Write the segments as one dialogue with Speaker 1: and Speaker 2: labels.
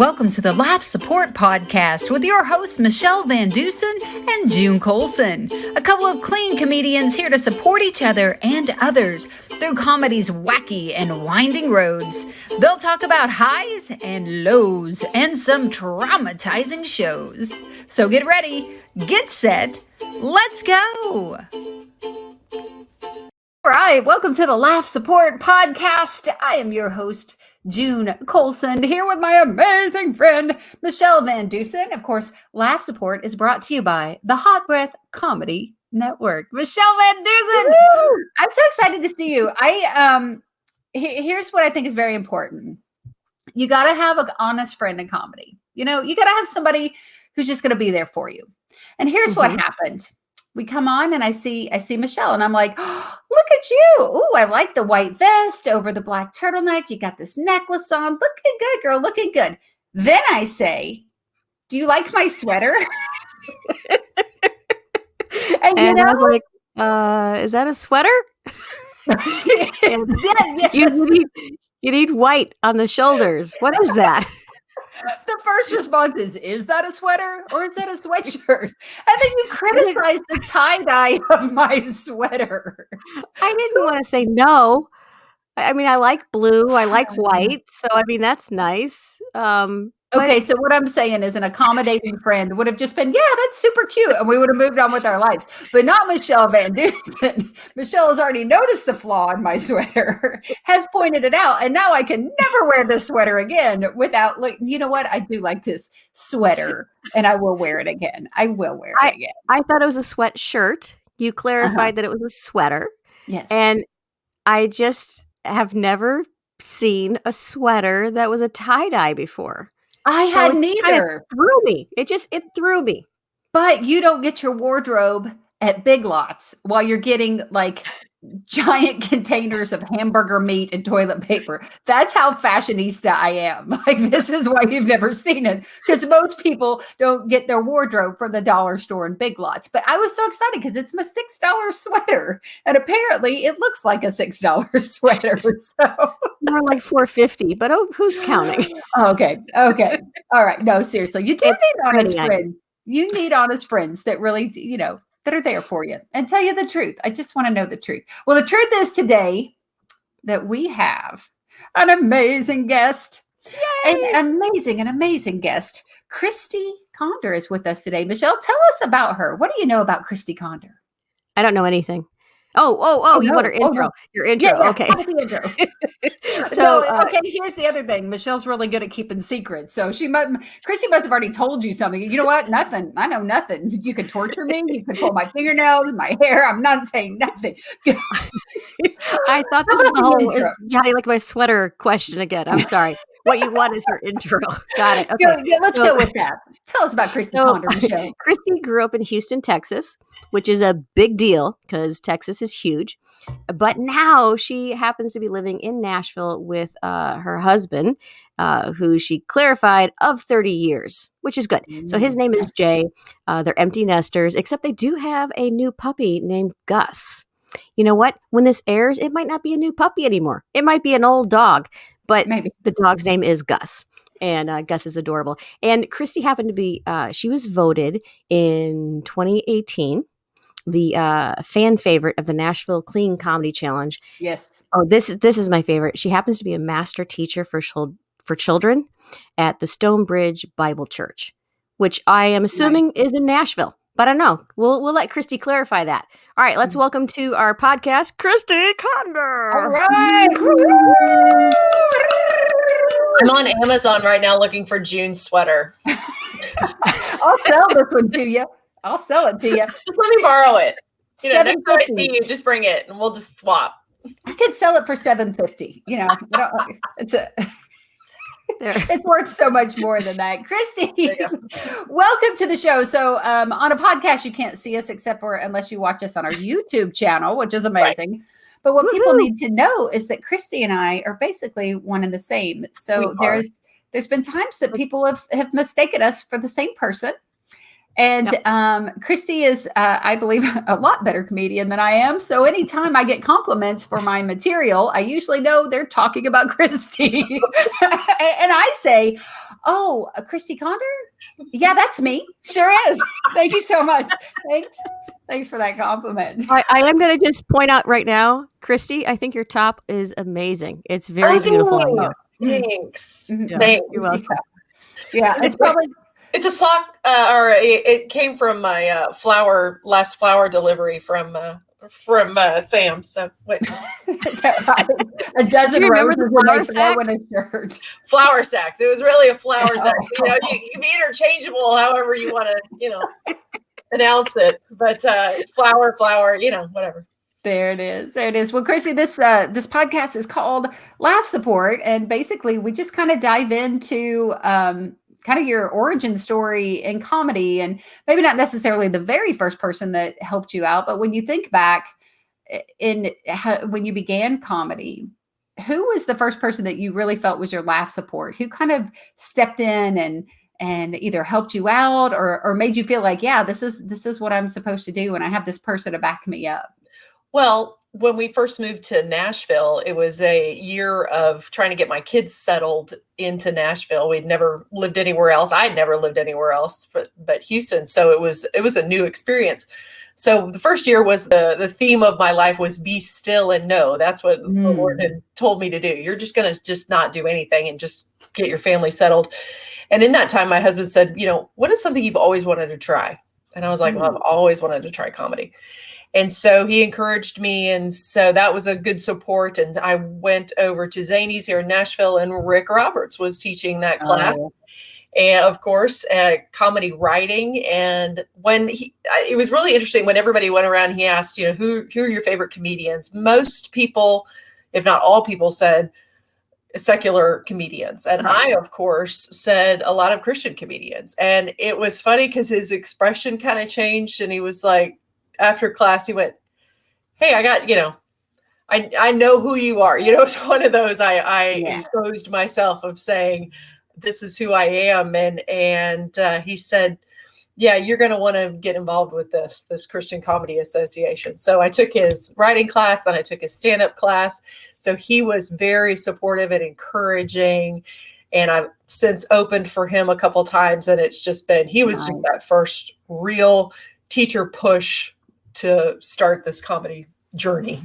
Speaker 1: Welcome to the Laugh Support Podcast with your hosts, Michele VanDusen and June Colson. A couple of clean comedians here to support each other and others through comedy's wacky and winding roads. They'll talk about highs and lows and some traumatizing shows. So get ready, get set, let's go! All right, welcome to the Laugh Support Podcast. I am your host, June Colson, here with my amazing friend, Michele VanDusen. Of course, Laugh Support is brought to you by the Hot Breath Comedy Network. Michele VanDusen, woo! I'm so excited to see you. Here's what I think is very important. You got to have an honest friend in comedy. You know, you got to have somebody who's just going to be there for you. And here's what happened. We come on and I see Michele and I'm like, oh, look at you. Oh, I like the white vest over the black turtleneck. You got this necklace on. Looking good, girl. Looking good. Then I say, do you like my sweater? and
Speaker 2: I was like, is that a sweater?
Speaker 1: Yes.
Speaker 2: You need white on the shoulders. What is that?
Speaker 1: The first response is that a sweater or is that a sweatshirt? And then you criticize the tie-dye of my sweater.
Speaker 2: I didn't want to say no. I mean, I like blue. I like white. So, I mean, that's nice.
Speaker 1: Okay, so what I'm saying is an accommodating friend would have just been, yeah, that's super cute. And we would have moved on with our lives. But not Michele VanDusen. Michele has already noticed the flaw in my sweater, has pointed it out. And now I can never wear this sweater again without, like, you know what? I do like this sweater and I will wear it again. I will wear it again.
Speaker 2: I thought it was a sweatshirt. You clarified that it was a sweater.
Speaker 1: Yes.
Speaker 2: And I just have never seen a sweater that was a tie-dye before.
Speaker 1: I had neither.
Speaker 2: Kind of threw me. It threw me.
Speaker 1: But you don't get your wardrobe at Big Lots while you're getting like giant containers of hamburger meat and toilet paper. That's how fashionista I am. Like, this is why you've never seen it, because most people don't get their wardrobe from the dollar store and Big Lots. But I was so excited because it's my $6 sweater, and apparently it looks like a $6 sweater. So
Speaker 2: more like $4.50, but who's counting?
Speaker 1: Okay. All right. No, seriously, you do need honest friends. You need honest friends that really, you know, that are there for you and tell you the truth. I just want to know the truth. Well, the truth is today that we have an amazing guest. Yay! An amazing guest. Christy Conder is with us today. Michele, tell us about her. What do you know about Christy Conder?
Speaker 2: I don't know anything. Oh, you want her intro. Your intro.
Speaker 1: Yeah,
Speaker 2: okay.
Speaker 1: The intro. So, okay, here's the other thing. Michele's really good at keeping secrets. So Christy must have already told you something. You know what? Nothing. I know nothing. You could torture me. You could pull my fingernails, my hair. I'm not saying nothing.
Speaker 2: I thought this was the whole, how do you like my sweater question again? I'm sorry. What you want is her intro. Got it. Okay.
Speaker 1: Let's go with that. Tell us about Christy Conder, Michele.
Speaker 2: Christy grew up in Houston, Texas, which is a big deal because Texas is huge. But now she happens to be living in Nashville with her husband, who she clarified of 30 years, which is good. So his name is Jay. They're empty nesters, except they do have a new puppy named Gus. You know what? When this airs, it might not be a new puppy anymore. It might be an old dog, but maybe the dog's name is Gus. And Gus is adorable. And Christy happened to be, she was voted in 2018, the fan favorite of the Nashville Clean Comedy Challenge.
Speaker 1: Yes.
Speaker 2: Oh, this is my favorite. She happens to be a master teacher for children at the Stonebridge Bible Church, which I am assuming is in Nashville. But I don't know. We'll let Christy clarify that. All right, let's welcome to our podcast, Christy Conder.
Speaker 1: All right.
Speaker 3: I'm on Amazon right now looking for June's sweater.
Speaker 1: I'll sell this one to you. I'll sell it to you.
Speaker 3: Just let me borrow it. You know, next time I see you, just bring it and we'll just swap.
Speaker 1: I could sell it for $7.50. You know, it's worth so much more than that. Christy, welcome to the show. So on a podcast, you can't see us unless you watch us on our YouTube channel, which is amazing. Right. But what people need to know is that Christy and I are basically one and the same. So there's been times that people have mistaken us for the same person. And Christy is, I believe, a lot better comedian than I am. So anytime I get compliments for my material, I usually know they're talking about Christy. And I say, Oh, Christy Conder? Yeah, that's me. Sure is. Thank you so much. Thanks for that compliment.
Speaker 2: I am going to just point out right now, Christy, I think your top is amazing. It's very beautiful on you.
Speaker 3: Thanks.
Speaker 1: Mhm.
Speaker 3: Thanks.
Speaker 2: You're welcome.
Speaker 1: Yeah, it's probably
Speaker 3: It's a sock, or it came from my last flower delivery from Sam. So wait,
Speaker 1: is that right? A dozen
Speaker 2: Do you remember
Speaker 1: roses
Speaker 2: the
Speaker 1: and
Speaker 2: flower
Speaker 1: they throw
Speaker 2: sacks?
Speaker 1: in a shirt.
Speaker 3: flower sacks. It was really a flower sack.
Speaker 1: Oh.
Speaker 3: You can be interchangeable, however you want to, announce it. But flower, whatever.
Speaker 1: There it is. There it is. Well, Chrissy, this podcast is called Laugh Support, and basically we just kind of dive into kind of your origin story in comedy, and maybe not necessarily the very first person that helped you out, but when you think back when you began comedy, who was the first person that you really felt was your laugh support? Who kind of stepped in and either helped you out or made you feel like, yeah, this is what I'm supposed to do, and I have this person to back me up?
Speaker 3: Well, when we first moved to Nashville, it was a year of trying to get my kids settled into Nashville. We'd never lived anywhere else. I'd never lived anywhere else but Houston. So it was a new experience. So the first year was the theme of my life was be still and know. That's what the Lord had told me to do. You're just going to just not do anything and just get your family settled. And in that time, my husband said, what is something you've always wanted to try? And I was like, well, I've always wanted to try comedy. And so he encouraged me. And so that was a good support. And I went over to Zanies here in Nashville, and Rick Roberts was teaching that class. And of course, comedy writing. And when it was really interesting when everybody went around, he asked, who are your favorite comedians? Most people, if not all people, said secular comedians. And I, of course, said a lot of Christian comedians. And it was funny because his expression kind of changed. And he was like, after class, he went, hey, I got, I know who you are. It's one of those I exposed myself of saying, this is who I am. And he said, yeah, you're going to want to get involved with this Christian Comedy Association. So I took his writing class, then I took his stand-up class. So he was very supportive and encouraging. And I've since opened for him a couple times. And it's just been, he was just that first real teacher push to start this comedy journey.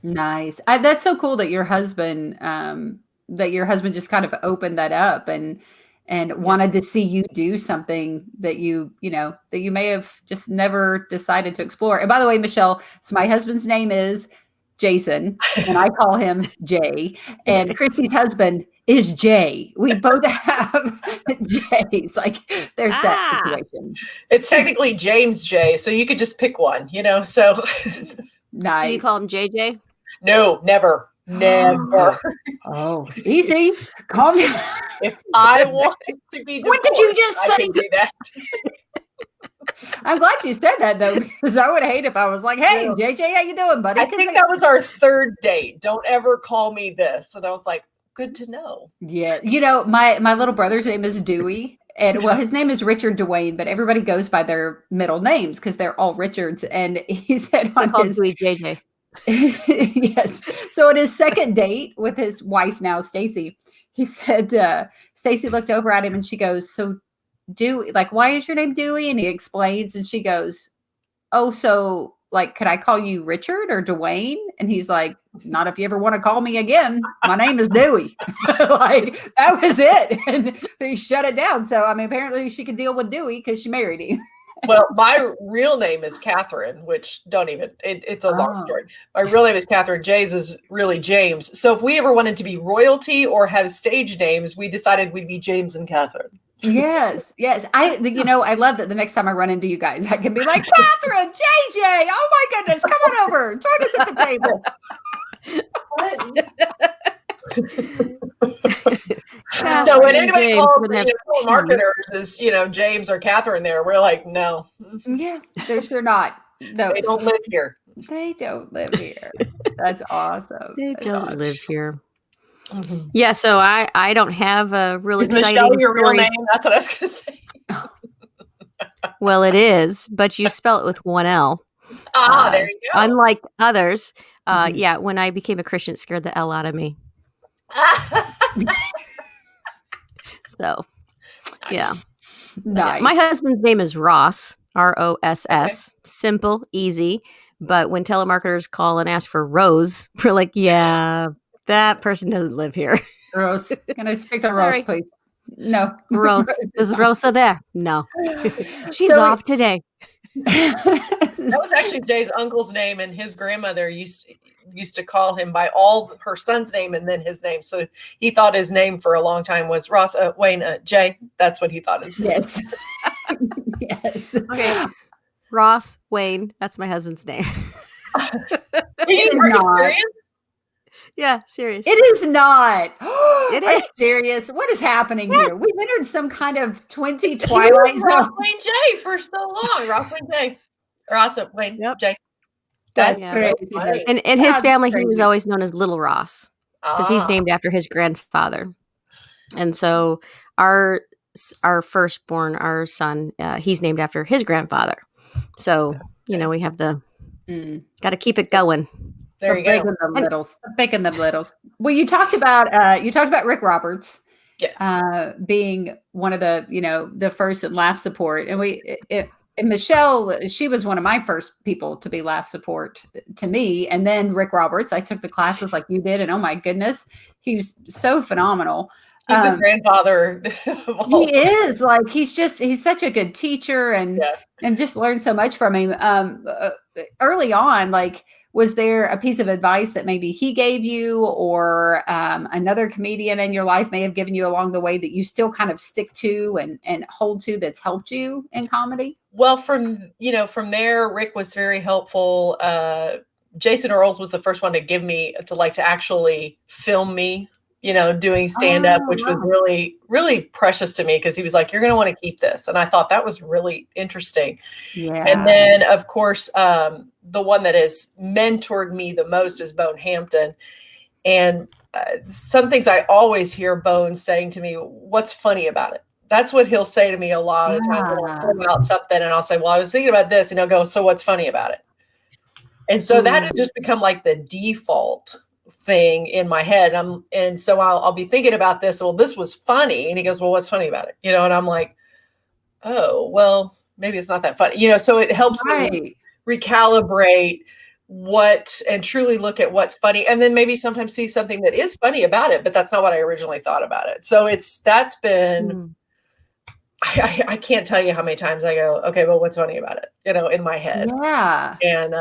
Speaker 1: Nice. That's so cool that your husband just kind of opened that up and wanted to see you do something that you may have just never decided to explore. And by the way, Michele, so my husband's name is Jason and I call him Jay, and Christy's husband is Jay. We both have Jays. Like there's that situation.
Speaker 3: It's technically James J, so you could just pick one, so.
Speaker 1: Nice.
Speaker 2: Do you call him JJ?
Speaker 3: No, never.
Speaker 1: Oh, easy. Call me.
Speaker 3: If I wanted to be divorced,
Speaker 1: what did you just say?
Speaker 3: I can do that.
Speaker 1: I'm glad you said that though, because I would hate if I was like, hey, JJ, how you doing, buddy?
Speaker 3: I think that was our third date. Don't ever call me this. And I was like, good to know.
Speaker 1: Yeah. My little brother's name is Dewey. And well, his name is Richard Dwayne, but everybody goes by their middle names because they're all Richards. And he said on his
Speaker 2: Dewey JJ.
Speaker 1: Yes. So at his second date with his wife now, Stacy, he said, Stacy looked over at him and she goes, so Dewey, like, why is your name Dewey? And he explains, and she goes, oh, so like, could I call you Richard or Dwayne? And he's like, not if you ever want to call me again. My name is Dewey. Like, that was it. And he shut it down. So, I mean, apparently she could deal with Dewey because she married him.
Speaker 3: Well, my real name is Catherine, which it's a long story. My real name is Catherine. Jay's is really James. So if we ever wanted to be royalty or have stage names, we decided we'd be James and Catherine.
Speaker 1: Yes. I love that the next time I run into you guys, I can be like, Catherine, JJ, oh my goodness, come on over, join us at the table.
Speaker 3: So when anybody calls marketers is, James or Catherine there, we're like, no.
Speaker 1: Yeah, they're not. No,
Speaker 3: they don't live here.
Speaker 1: They don't live here. That's awesome.
Speaker 2: They don't live here. Mm-hmm. Yeah, so I don't have a really exciting
Speaker 3: Michele your
Speaker 2: story.
Speaker 3: Real name? That's what I was going to say.
Speaker 2: Well, it is, but you spell it with one L.
Speaker 3: There you go.
Speaker 2: Unlike others, yeah, when I became a Christian, it scared the L out of me. So Yeah.
Speaker 1: Nice.
Speaker 2: My husband's name is Ross, Ross.
Speaker 3: Okay.
Speaker 2: Simple, easy. But when telemarketers call and ask for Rose, we're like, yeah, that person doesn't live here.
Speaker 1: Rose. Can I speak to Rose,
Speaker 2: Sorry.
Speaker 1: please? No.
Speaker 2: Rose.
Speaker 1: Rose is
Speaker 2: Is
Speaker 1: not.
Speaker 2: Rosa there? No. She's
Speaker 1: So-
Speaker 2: off today.
Speaker 3: That was actually Jay's uncle's name, and his grandmother used to call him by all her son's name and then his name. So he thought his name for a long time was Ross Wayne Jay. That's what he thought his name.
Speaker 1: Yes. Yes.
Speaker 2: Okay. Ross Wayne. That's my husband's name.
Speaker 3: Are
Speaker 1: It
Speaker 3: you
Speaker 1: is not.
Speaker 3: serious?
Speaker 2: Yeah, serious.
Speaker 1: It is not.
Speaker 2: It
Speaker 1: Are you
Speaker 2: is.
Speaker 1: serious? What is happening here? We've entered some kind of 20
Speaker 3: He
Speaker 1: Twilight
Speaker 3: was Ross
Speaker 1: Zone.
Speaker 3: Wayne Jay for so long. Ross Wayne Jay. Ross Wayne
Speaker 2: Yep.
Speaker 3: Jay.
Speaker 1: That's
Speaker 2: Yeah.
Speaker 1: crazy.
Speaker 3: funny.
Speaker 2: And in his
Speaker 1: That's
Speaker 2: family, he was
Speaker 1: crazy.
Speaker 2: always known as Little Ross because he's named after his grandfather. And so our firstborn, our son, he's named after his grandfather. So, we have got to keep it going.
Speaker 3: There
Speaker 1: The
Speaker 3: you
Speaker 1: big
Speaker 3: go.
Speaker 1: and the littles. The big and the littles. Well, you talked about Rick Roberts
Speaker 3: Yes.
Speaker 1: being one of the, the first in laugh support. And and Michele, she was one of my first people to be laugh support to me. And then Rick Roberts, I took the classes like you did. And oh my goodness, he's so phenomenal.
Speaker 3: He's the grandfather. Of all.
Speaker 1: He is like, he's such a good teacher and just learned so much from him. Early on, like, was there a piece of advice that maybe he gave you or another comedian in your life may have given you along the way that you still kind of stick to and hold to that's helped you in comedy?
Speaker 3: Well, from there, Rick was very helpful. Jason Earls was the first one to give me to actually film me, doing stand up, which was really, really precious to me because he was like, "You're going to want to keep this." And I thought that was really interesting.
Speaker 1: Yeah.
Speaker 3: And then, of course, the one that has mentored me the most is Bone Hampton. And some things I always hear Bone saying to me, "What's funny about it?" That's what he'll say to me a lot of the time when I'll throw out something and I'll say, "Well, I was thinking about this," and he'll go, "So what's funny about it?" And so that has just become like the default thing in my head. And so I'll be thinking about this. Well, this was funny. And he goes, "Well, what's funny about it?" And I'm like, "Oh, well, maybe it's not that funny." So it helps me recalibrate and truly look at what's funny. And then maybe sometimes see something that is funny about it, but that's not what I originally thought about it. So that's been, I can't tell you how many times I go, "Okay, well, what's funny about it?" In my head.
Speaker 1: Yeah.
Speaker 3: And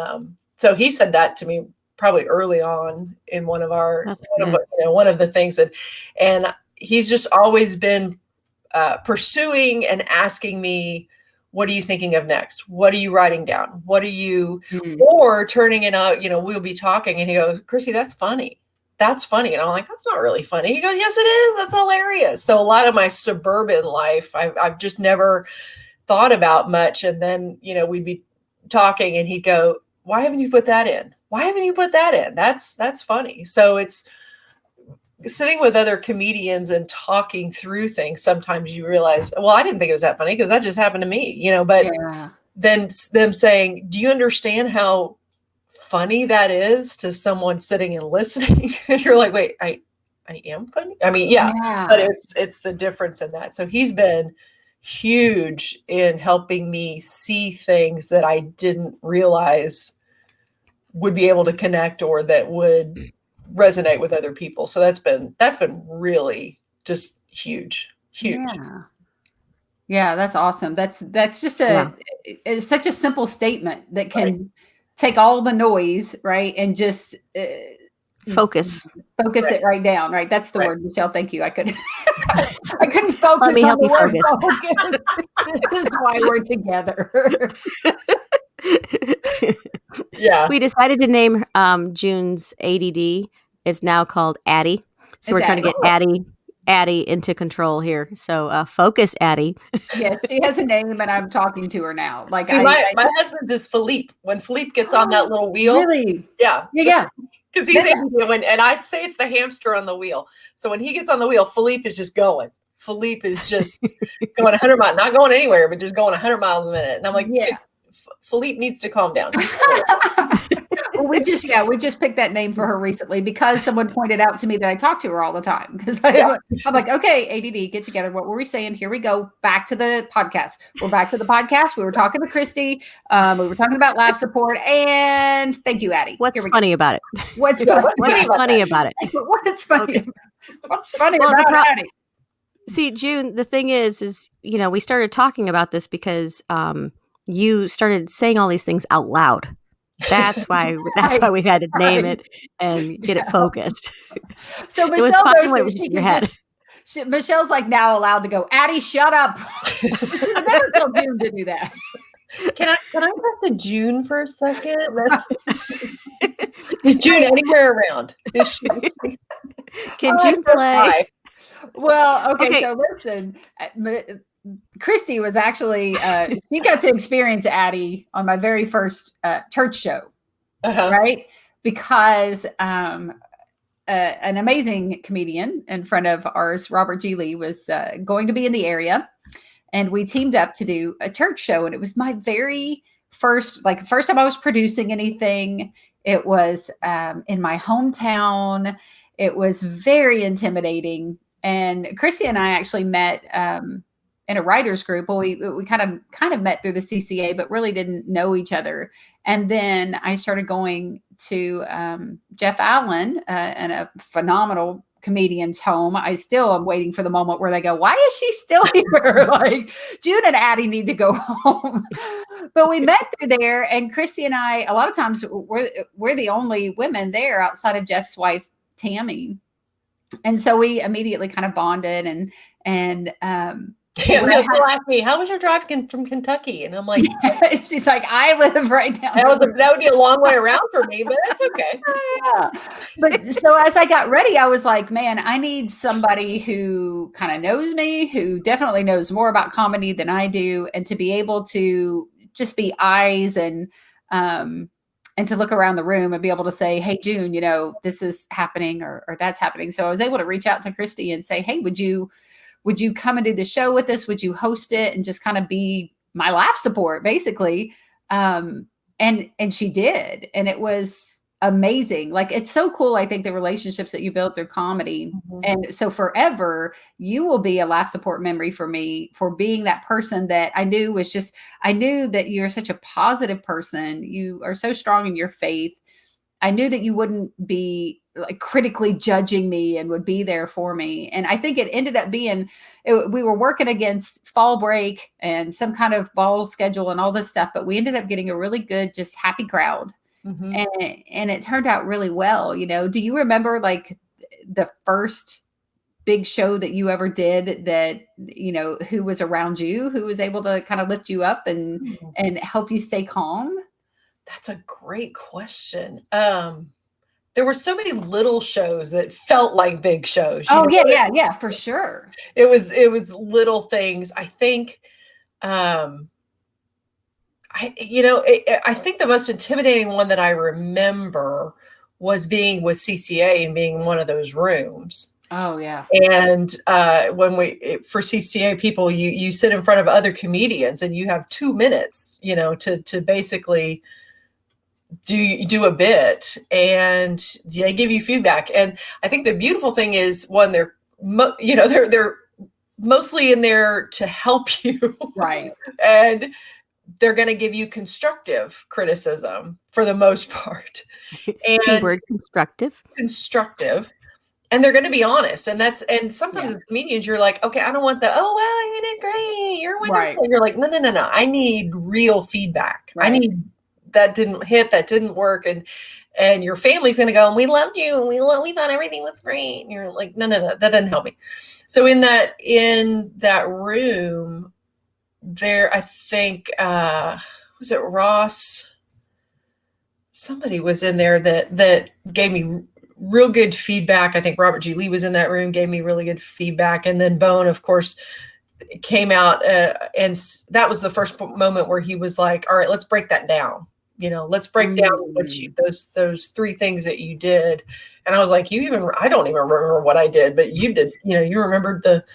Speaker 3: so he said that to me probably early on in one of the things, and he's just always been pursuing and asking me, "What are you thinking of next? What are you writing down? What are you?" Or turning it out, we'll be talking and he goes, "Christy, that's funny. That's funny." And I'm like, "That's not really funny." He goes, "Yes, it is. That's hilarious." So a lot of my suburban life, I've just never thought about much. And then, we'd be talking and he'd go, "Why haven't you put that in? Why haven't you put that in? That's funny." So it's sitting with other comedians and talking through things. Sometimes you realize, well, I didn't think it was that funny because that just happened to me, but then them saying, "Do you understand how funny that is to someone sitting and listening?" And you're like, "Wait, I am funny?" I mean, but it's the difference in that. So he's been huge in helping me see things that I didn't realize would be able to connect or that would resonate with other people. So that's been really just huge.
Speaker 1: Yeah, that's awesome. That's just it's such a simple statement that can take all the noise, right? And just
Speaker 2: focus
Speaker 1: it right down, right? That's the word, Michele. Thank you. I couldn't focus.
Speaker 2: Let me help you focus.
Speaker 1: Focus. This is why we're together.
Speaker 3: Yeah.
Speaker 2: We decided to name June's ADD. It's now called Addie. So we're trying to get Addie into control here. So focus, Addie.
Speaker 1: Yes, she has a name, and I'm talking to her now. Like,
Speaker 3: see, my husband's is Philippe. When Philippe gets on that little wheel,
Speaker 1: really,
Speaker 3: yeah. Because he's and I'd say it's the hamster on the wheel. So when he gets on the wheel, Philippe is just going. Philippe is just going 100 miles, not going anywhere, but just going 100 miles a minute. And I'm like, Philippe needs to calm down.
Speaker 1: Well, we just picked that name for her recently because someone pointed out to me that I talk to her all the time. Because I'm like, okay, ADD, get together. What were we saying? Here we go. Back to the podcast. We're back to the podcast. We were talking to Christy. We were talking about laugh support. And thank you, Addie.
Speaker 2: What's funny about it?
Speaker 1: What's
Speaker 2: funny about it?
Speaker 1: What's funny?
Speaker 2: Okay.
Speaker 1: What's funny about Addie?
Speaker 2: See, June, the thing is, we started talking about this because you started saying all these things out loud. That's why we had to name it and get it focused.
Speaker 1: So Michele,
Speaker 2: it was fun when it was just in your head.
Speaker 1: Michelle's like now allowed to go, Addie, shut up. She would never tell June to do that.
Speaker 3: Can I talk to June for a second? Is June anywhere around?
Speaker 2: Can June play?
Speaker 1: Well, okay. So listen, Christy was actually she got to experience Addie on my very first church show, right? Because an amazing comedian in front of ours, Robert G. Lee, was going to be in the area, and we teamed up to do a church show. And it was my very first time I was producing anything. It was in my hometown. It was very intimidating. And Christy and I actually met in a writers group. Well, we kind of met through the CCA, but really didn't know each other. And then I started going to Jeff Allen and a phenomenal comedian's home. I still am waiting for the moment where they go, why is she still here? Like, June and Addie need to go home. But we met through there, and Christy and I, a lot of times we're the only women there outside of Jeff's wife, Tammy. And so we immediately kind of bonded and
Speaker 3: they'll ask me, how was your drive from Kentucky? And I'm like,
Speaker 1: she's like, I live right down.
Speaker 3: That would be a long way around for me, but that's okay.
Speaker 1: Yeah. But so as I got ready, I was like, man, I need somebody who kind of knows me, who definitely knows more about comedy than I do, and to be able to just be eyes and to look around the room and be able to say, hey, June, this is happening or that's happening. So I was able to reach out to Christy and say, hey, would you come and do the show with us? Would you host it and just kind of be my laugh support, basically? And she did. And it was amazing. Like, it's so cool. I think the relationships that you built through comedy. Mm-hmm. And so forever, you will be a laugh support memory for me for being that person that I knew that you're such a positive person. You are so strong in your faith. I knew that you wouldn't be like critically judging me and would be there for me. And I think it ended up being, we were working against fall break and some kind of ball schedule and all this stuff, but we ended up getting a really good, just happy crowd. Mm-hmm. And it turned out really well. Do you remember like the first big show that you ever did that, who was around you, who was able to kind of lift you up and help you stay calm?
Speaker 3: That's a great question. There were so many little shows that felt like big shows.
Speaker 1: Yeah, for sure.
Speaker 3: It was little things. I think, I think the most intimidating one that I remember was being with CCA and being in one of those rooms.
Speaker 1: Oh yeah.
Speaker 3: And for CCA people, you sit in front of other comedians and you have 2 minutes, to basically do a bit, and they give you feedback. And I think the beautiful thing is, one, they're mostly in there to help you,
Speaker 1: right?
Speaker 3: And they're going to give you constructive criticism for the most part. And
Speaker 2: keyword
Speaker 3: constructive. And they're going to be honest. And sometimes as comedians, you're like, okay, I don't want the, oh, wow, you did great, you're wonderful. Right. You're like, no. I need real feedback. Right. I need, that didn't hit, that didn't work. And your family's going to go, and we loved you. And we thought everything was great. And you're like, no, that doesn't help me. So in that room there, I think, was it Ross? Somebody was in there that gave me real good feedback. I think Robert G. Lee was in that room, gave me really good feedback. And then Bone, of course, came out. And that was the first moment where he was like, all right, let's break that down. Let's break down those 3 things that you did. And I was like, I don't even remember what I did, but you did, you remembered the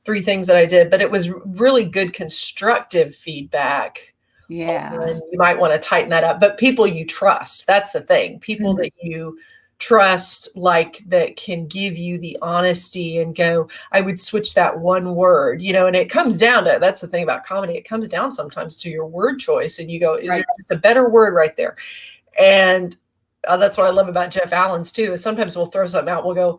Speaker 3: 3 things that I did. But it was really good constructive feedback
Speaker 1: Yeah.
Speaker 3: And you might want to tighten that up. But people you trust, that's the thing. People that you trust, like, that can give you the honesty and go, I would switch that one word, and it comes down to, that's the thing about comedy. It comes down sometimes to your word choice, and you go, is there a better word right there? And that's what I love about Jeff Allen's too, is sometimes we'll throw something out. We'll go,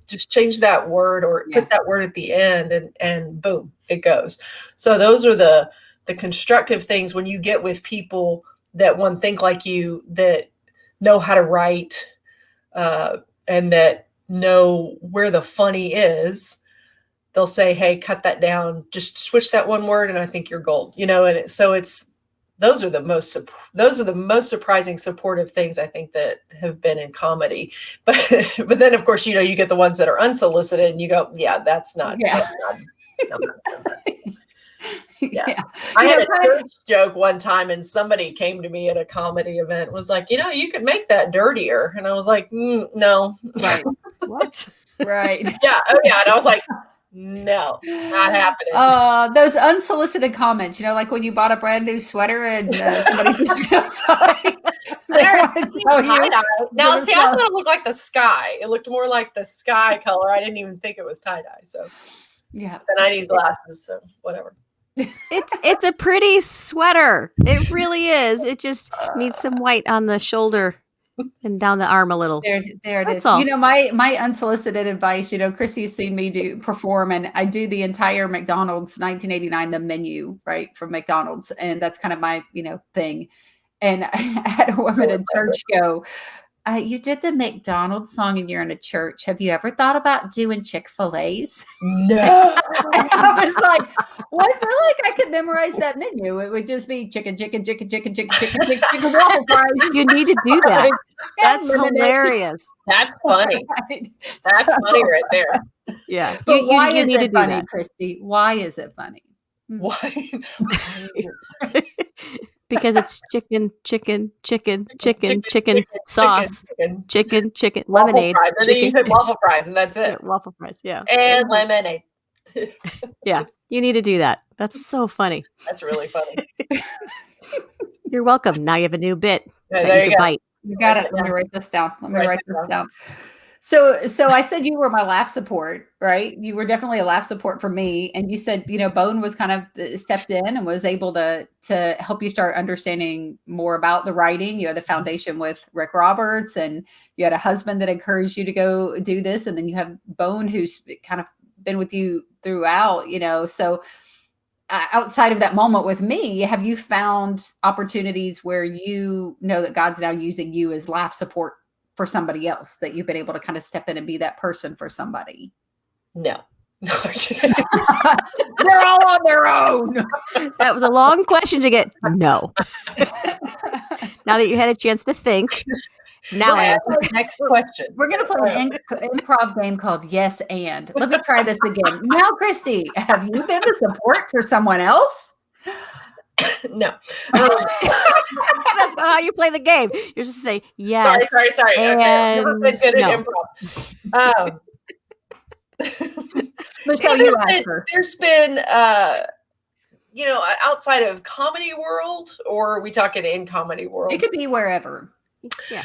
Speaker 3: just change that word or put that word at the end, and boom, it goes. So those are the constructive things when you get with people that one think like you, that know how to write, and that know where the funny is. They'll say, hey, cut that down, just switch that one word, and I think you're gold, and so those are the most surprising supportive things I think that have been in comedy. But then of course, you get the ones that are unsolicited, and you go, yeah, that's not.
Speaker 1: Yeah.
Speaker 3: Yeah. I had a church joke one time, and somebody came to me at a comedy event, was like, you could make that dirtier. And I was like, no.
Speaker 1: Right.
Speaker 2: What?
Speaker 1: Right.
Speaker 3: Yeah. Oh yeah. And I was like, no, not happening.
Speaker 1: Those unsolicited comments, like when you bought a brand new sweater and somebody just feels like they want to tell you.
Speaker 3: Now, see, I thought it looked like the sky. It looked more like the sky color. I didn't even think it was tie-dye. So
Speaker 1: yeah.
Speaker 3: Then I need glasses. So whatever.
Speaker 2: It's a pretty sweater. It really is. It just needs some white on the shoulder and down the arm a little.
Speaker 1: There it
Speaker 2: That's
Speaker 1: is.
Speaker 2: all.
Speaker 1: My unsolicited advice, Chrissy's seen me perform, and I do the entire McDonald's 1989, the menu, right, from McDonald's. And that's kind of my, thing. And I had a woman in church go, you did the McDonald's song and you're in a church. Have you ever thought about doing Chick-fil-A's?
Speaker 3: No.
Speaker 1: I was like, well, I feel like I could memorize that menu. It would just be chicken, waffle fries.
Speaker 2: You need to do that. That's hilarious.
Speaker 3: That's funny. Right. That's funny right there.
Speaker 2: Yeah.
Speaker 1: But why is it funny, Christy? Why is it funny?
Speaker 3: Why?
Speaker 2: Because it's chicken, sauce, chicken, lemonade.
Speaker 3: Fries. And then you said waffle fries, and that's it.
Speaker 2: Yeah, waffle fries, yeah.
Speaker 3: And lemonade.
Speaker 2: Yeah, you need to do that. That's so funny.
Speaker 3: That's really funny.
Speaker 2: You're welcome. Now you have a new bit
Speaker 3: that
Speaker 2: you can bite.
Speaker 1: You got it. Let me write this down. So I said you were my laugh support, right? You were definitely a laugh support for me. And you said, Bone was kind of stepped in and was able to help you start understanding more about the writing. You had the foundation with Rick Roberts, and you had a husband that encouraged you to go do this. And then you have Bone, who's kind of been with you throughout, So outside of that moment with me, have you found opportunities where that God's now using you as laugh support for somebody else, that you've been able to kind of step in and be that person for somebody?
Speaker 3: No.
Speaker 1: They're all on their own.
Speaker 2: That was a long question to get. No. Now that you had a chance to think, now answer.
Speaker 3: Next question.
Speaker 1: We're going to play an improv game called Yes And. Let me try this again. Now, Christy, have you been the support for someone else?
Speaker 3: No.
Speaker 2: That's not how you play the game. You just say yes.
Speaker 3: Sorry.
Speaker 2: And
Speaker 3: okay. Never been good at improv.
Speaker 1: Michele,
Speaker 3: there's been outside of comedy world, or are we talking in comedy world?
Speaker 1: It could be wherever.
Speaker 2: Yeah.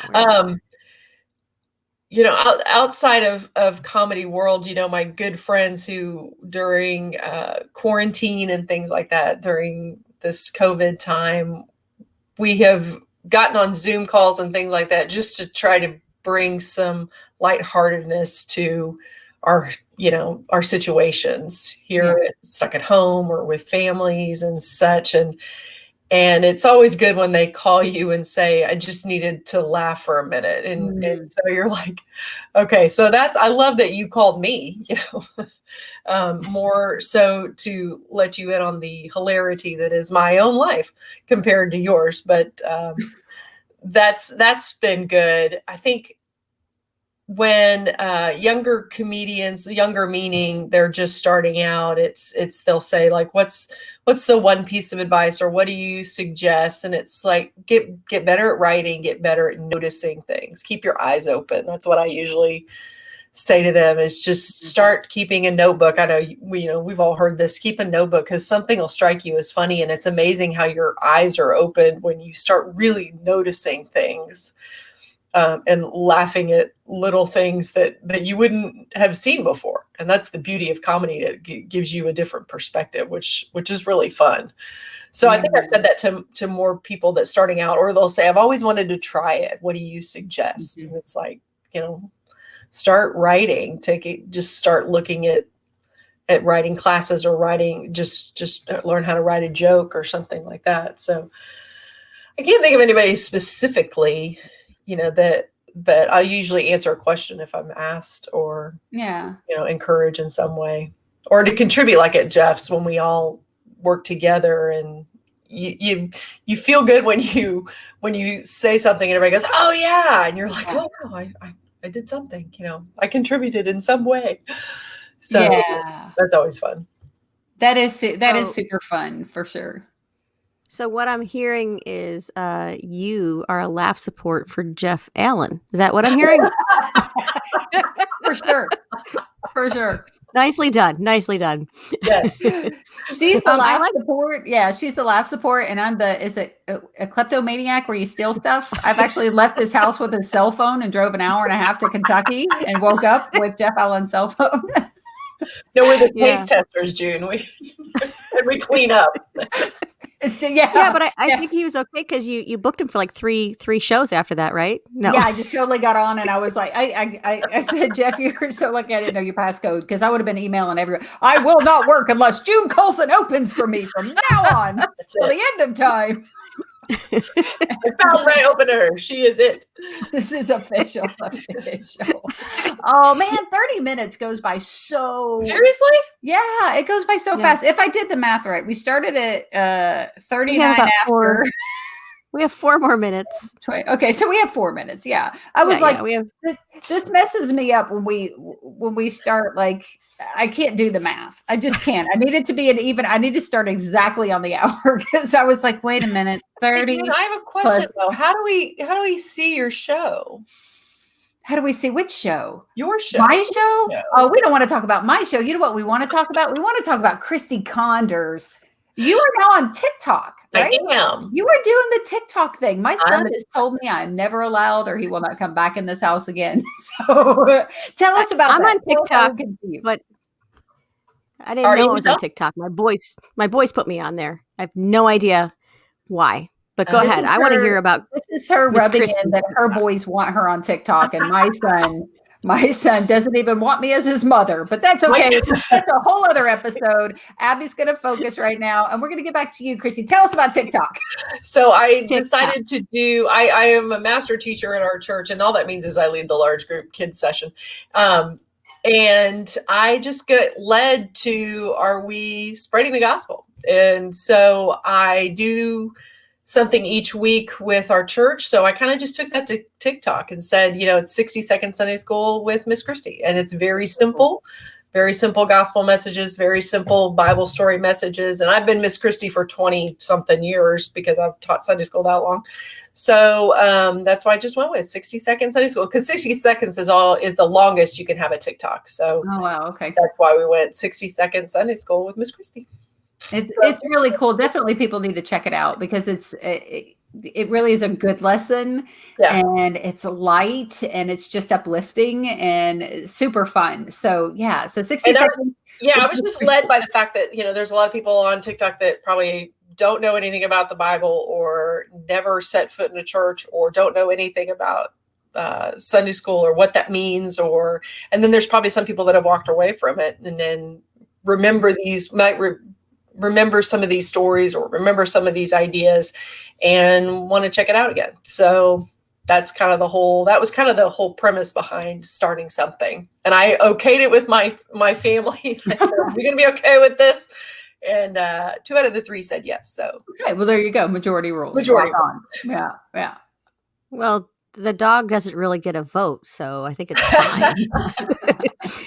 Speaker 3: Outside of comedy world, my good friends who during quarantine and things like that, during this COVID time, we have gotten on Zoom calls and things like that just to try to bring some lightheartedness to our situations here, stuck at home or with families and such. And it's always good when they call you and say, I just needed to laugh for a minute. And so you're like, okay, so I love that you called me, more so to let you in on the hilarity that is my own life compared to yours. But that's been good. I think when younger comedians, younger meaning they're just starting out, they'll say like, what's the one piece of advice, or what do you suggest? And it's like, get better at writing, get better at noticing things, keep your eyes open. That's what I usually say to them is just start keeping a notebook. I know we've all heard this. Keep a notebook, because something will strike you as funny, and it's amazing how your eyes are opened when you start really noticing things. And laughing at little things that you wouldn't have seen before. And that's the beauty of comedy. It gives you a different perspective, which is really fun. So I think I've said that to more people that's starting out, or they'll say, I've always wanted to try it. What do you suggest? And it's like, start writing, just start looking at writing classes, or writing, just learn how to write a joke or something like that. So I can't think of anybody specifically, but I usually answer a question if I'm asked, or, encourage in some way, or to contribute, like at Jeff's when we all work together, and you feel good when you say something and everybody goes, oh yeah. And you're like, oh, I did something, I contributed in some way. So that's always fun.
Speaker 1: That is super fun for sure.
Speaker 2: So what I'm hearing is you are a laugh support for Jeff Allen. Is that what I'm hearing?
Speaker 1: For sure.
Speaker 2: Nicely done.
Speaker 3: Yes.
Speaker 1: She's the laugh support. Yeah, she's the laugh support, and I'm is it a kleptomaniac where you steal stuff? I've actually left his house with his cell phone and drove an hour and a half to Kentucky and woke up with Jeff Allen's cell phone.
Speaker 3: No, we're the taste testers, June. We clean up.
Speaker 2: But I think he was okay, because you booked him for like three shows after that, right? No.
Speaker 1: Yeah, I just totally got on, and I was like, I said, Jeff, you're so lucky I didn't know your passcode, because I would have been emailing everyone. I will not work unless June Colson opens for me from now on till the end of time.
Speaker 3: I found my opener. She is it.
Speaker 1: This is official. Oh man, 30 minutes goes by so.
Speaker 3: Seriously?
Speaker 1: Yeah, it goes by so fast. If I did the math right, we started at 39 after.
Speaker 2: We have 4 more minutes.
Speaker 1: Okay, so we have 4 minutes. Yeah, I was this messes me up when we start. Like, I can't do the math. I just can't. I need it to be I need to start exactly on the hour, because I was like, wait a minute, 30.
Speaker 3: I have a question though. How do we see your show?
Speaker 1: How do we see which show?
Speaker 3: Your show.
Speaker 1: My show? No. Oh, we don't want to talk about my show. You know what we want to talk about? We want to talk about Christy Conder's. You are now on TikTok, right?
Speaker 3: I am.
Speaker 1: You are doing the TikTok thing. My son has told me I'm never allowed, or he will not come back in this house again. So tell us about
Speaker 2: I'm
Speaker 1: that.
Speaker 2: on TikTok, but I didn't know it was on TikTok. My boys put me on there. I have no idea why. But go ahead. I want to hear about
Speaker 1: this. Is her rubbing in that her boys want her on TikTok, and my son doesn't even want me as his mother, but that's okay. That's a whole other episode. Abby's going to focus right now, and we're going to get back to you, Christy. Tell us about TikTok.
Speaker 3: So I decided to do, I am a master teacher in our church, and all that means is I lead the large group kids session. And I just get led to, are we spreading the gospel? And so I do something each week with our church. So I kind of just took that to TikTok and said, it's 60-second Sunday school with Miss Christy. And it's very simple gospel messages, very simple Bible story messages. And I've been Miss Christy for 20 something years, because I've taught Sunday school that long. So that's why I just went with 60-second Sunday school, because 60 seconds is the longest you can have a TikTok. So
Speaker 1: oh wow, okay.
Speaker 3: That's why we went 60-second Sunday school with Miss Christy.
Speaker 1: It's really cool. Definitely people need to check it out, because it really is a good lesson, and it's light, and it's just uplifting and super fun. So 60 seconds.
Speaker 3: I was just led by the fact that, there's a lot of people on TikTok that probably don't know anything about the Bible, or never set foot in a church, or don't know anything about Sunday school or what that means, and then there's probably some people that have walked away from it, and then remember some of these stories, or remember some of these ideas, and want to check it out again. So that's kind of the whole premise behind starting something. And I okayed it with my family. I said, are we going to be okay with this? And 2 out of the 3 said yes. So
Speaker 1: okay, well, there you go. Majority rules.
Speaker 3: Majority.
Speaker 1: Yeah.
Speaker 2: Well, the dog doesn't really get a vote, so I think it's fine.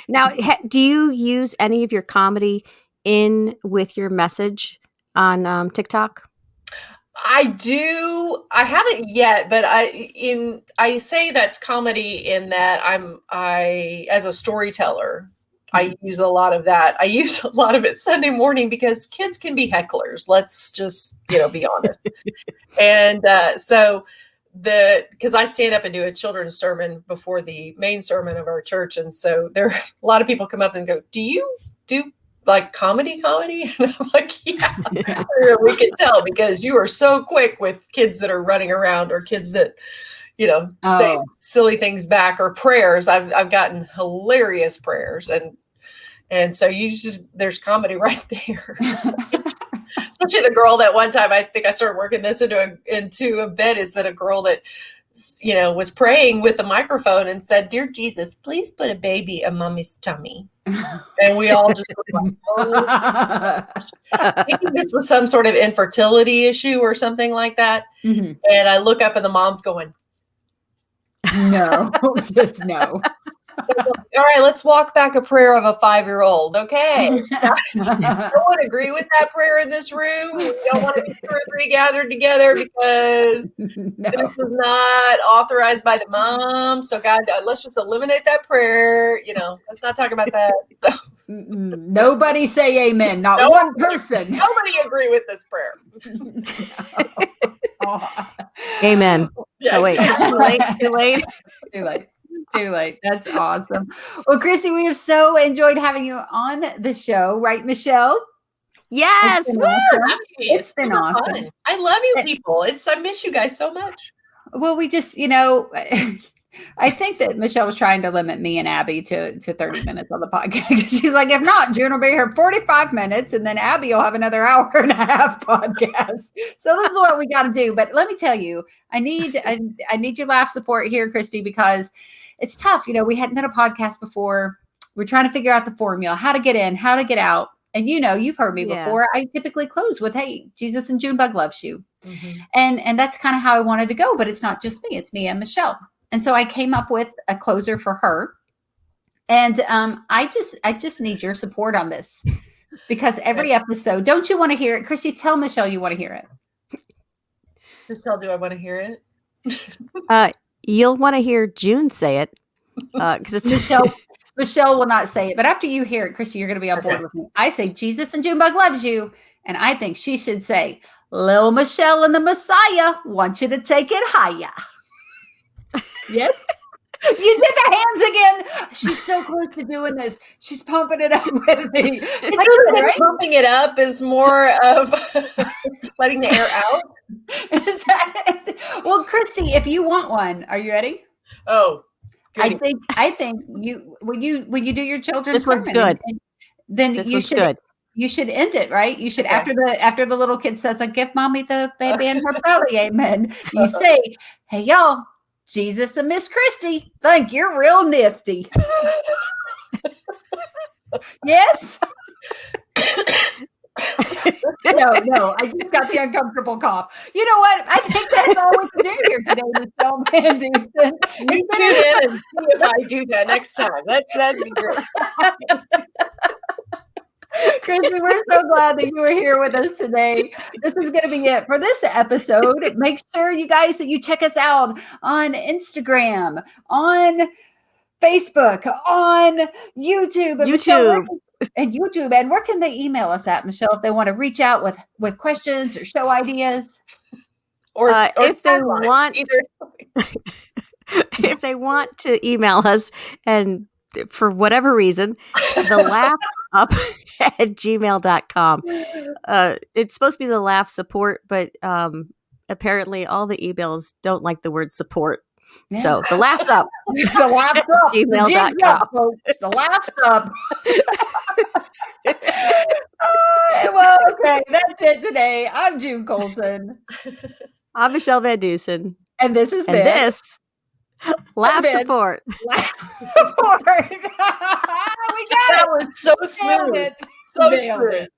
Speaker 2: Now, do you use any of your comedy in with your message on TikTok?
Speaker 3: I do. I haven't yet, but I say that's comedy in that I as a storyteller, I use a lot of that. I use a lot of it Sunday morning because kids can be hecklers. Let's just, be honest. And so because I stand up and do a children's sermon before the main sermon of our church, and so there a lot of people come up and go, "Do you do like comedy?" And I'm like, "Yeah." We can tell because you are so quick with kids that are running around or kids that say silly things back or prayers. I've gotten hilarious prayers, and so there's comedy right there. Especially the girl that one time I think I started working this into a bit is that a girl that was praying with a microphone and said, "Dear Jesus, please put a baby in mommy's tummy." And we all just were like, oh. Maybe this was some sort of infertility issue or something like that. Mm-hmm. And I look up and the mom's going,
Speaker 1: "No, just no."
Speaker 3: All right, let's walk back a prayer of a 5-year-old. Okay. I don't agree with that prayer in this room. We don't want to be 2 or 3 gathered together because this is not authorized by the mom. So God, let's just eliminate that prayer. Let's not talk about that. So.
Speaker 1: Nobody say amen. Not one person.
Speaker 3: Nobody agree with this prayer.
Speaker 2: Amen.
Speaker 3: Yeah,
Speaker 2: wait.
Speaker 3: Too late.
Speaker 1: Too late. That's awesome. Well, Christy, we have so enjoyed having you on the show, right, Michele?
Speaker 2: Yes.
Speaker 1: It's been awesome.
Speaker 3: Fun. I love you people. I miss you guys so much.
Speaker 1: Well, we just, I think that Michele was trying to limit me and Abby to 30 minutes on the podcast. She's like, if not, June will be here 45 minutes and then Abby will have another hour and a half podcast. So this is what we got to do. But let me tell you, I need your laugh support here, Christy, because it's tough. We hadn't done a podcast before. We're trying to figure out the formula, how to get in, how to get out. And you've heard me before. I typically close with, "Hey, Jesus and June Bug loves you." Mm-hmm. And that's kind of how I wanted to go. But it's not just me. It's me and Michele. And so I came up with a closer for her. And I just need your support on this because every episode, don't you want to hear it? Christy, tell Michele you want to hear it.
Speaker 3: Michele, do I want to hear it?
Speaker 2: You'll want to hear June say it because it's
Speaker 1: Michele will not say it. But after you hear it, Christy, you're going to be on board with me. I say Jesus and Junebug loves you. And I think she should say, "Lil Michele and the Messiah want you to take it higher." Yes. You did the hands again. She's so close to doing this. She's pumping it up with me.
Speaker 3: Right? Pumping it up is more of letting the air out.
Speaker 1: Well, Christy, if you want one, are you ready?
Speaker 3: Oh,
Speaker 1: goody. I think you when you do your children's
Speaker 2: this one's good.
Speaker 1: Then
Speaker 2: this
Speaker 1: you
Speaker 2: one's
Speaker 1: should
Speaker 2: good.
Speaker 1: You should end it, right? You should after the little kid says, "I give mommy the baby in her belly," amen. You say, "Hey y'all, Jesus and Miss Christy think you're real nifty." Yes. No, I just got the uncomfortable cough. You know what? I think that's all we can do here today, Michele VanDusen.
Speaker 3: You tune in and see if I do that next time. That'd be great.
Speaker 1: Christy, we're so glad that you were here with us today. This is going to be it for this episode. Make sure you guys that you check us out on Instagram, on Facebook, on YouTube. And YouTube. And where can they email us at, Michele, if they want to reach out with questions or show ideas?
Speaker 2: Or if they want if they want to email us and for whatever reason, the laughs up at gmail.com. It's supposed to be the laugh support, but apparently all the emails don't like the word support. Yeah. So the laughs up.
Speaker 1: The laughs up.
Speaker 2: gmail.com.
Speaker 1: The laughs up. Well, okay. That's it today. I'm June Colson.
Speaker 2: I'm Michele VanDusen.
Speaker 1: And this has been
Speaker 2: this. Laugh support.
Speaker 1: Laugh support. We got
Speaker 3: that was so smooth.
Speaker 1: So smooth.